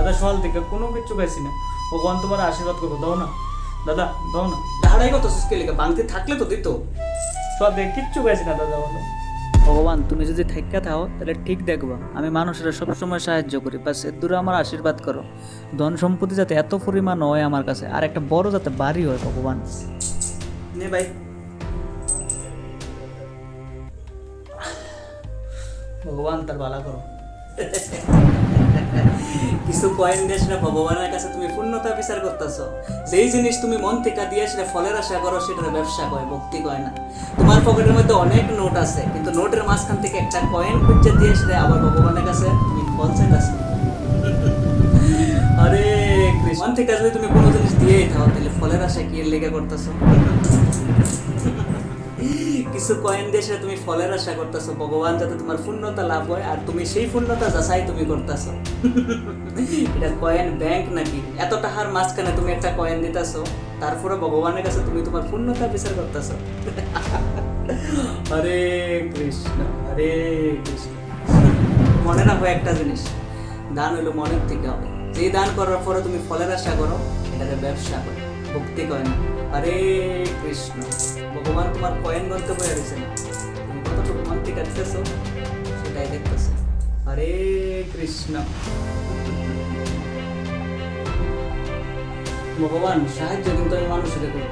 দাদা সকাল থেকে কোনো কিচ্ছু খাইছি না, ভগবান তোমার আশীর্বাদ করবো, দাও না দাদা, দাও না। দাঁড়াই কত সুস্কেলিকা বাংতে থাকলে তো দিত। সকাল থেকে কিচ্ছু খাইছি না দাদা, বলো। ভগবান তুমি যদি থাইকা থাও তাহলে ঠিক দেখবা, আমি মানুষেরা সবসময় সাহায্য করি, বাস এর দূরে আমার আশীর্বাদ করো। ধন সম্পত্তি যাতে এত পরিমাণ হয় আমার কাছে, আর একটা বড় যাতে বাড়ি হয় ভগবান। নে ভাই, ভগবান তার ভালো করো। কিছু পয়েন্ট দিয়ে সেটা ভগবানের কাছে তুমি পূর্ণতা বিচার করতেছো। যেই জিনিস তুমি মন থেকে দিয়ে সেটা ফলের আশা করো, সেটা ব্যবসা কয়, ভক্তি কয় না। তোমার পকেটের মধ্যে অনেক নোট আছে, কিন্তু নোটের মাঝখান থেকে একটা কয়েন খুঁজে দিয়ে সেটা আবার ভগবানের কাছে তুমি ফল চাইতেছো। আরে কৃষ্ণ, মন থেকে যদি তুমি কোনো জিনিস দিয়েই থাও তাহলে ফলের আশা কি এর লেগে করতেছো? কিছু কয়েন দিয়ে সেটা তুমি ফলের আশা করতেছো, ভগবান যাতে তোমার পূর্ণতা লাভ হয়, আর তুমি সেই পূর্ণতা যাচাই তুমি করতেছো। এটা কয়েন ব্যাংক নাকি? এত টাকার মাঝখানে তুমি একটা কয়েন দিতেছো, তারপরে ভগবানের কাছে তুমি তোমার পূর্ণতা বিচার করতেছো। হরে কৃষ্ণ, হরে কৃষ্ণ। মনে রাখো একটা জিনিস, দান হইলো মনের থেকে হবে। যেই দান করার পরে তুমি ফলের আশা করো, এটাকে ব্যবসা করে, ভক্তি কয় না। হরে কৃষ্ণ। ভগবান তোমার কয়েন গন্তে বয়ে রয়েছে না, তুমি কতটুকু মন থেকে দিতেছো সেটাই দেখতেছো। হরে কৃষ্ণ। ভগবান সাহায্য কিন্তু আমি মানুষের করি।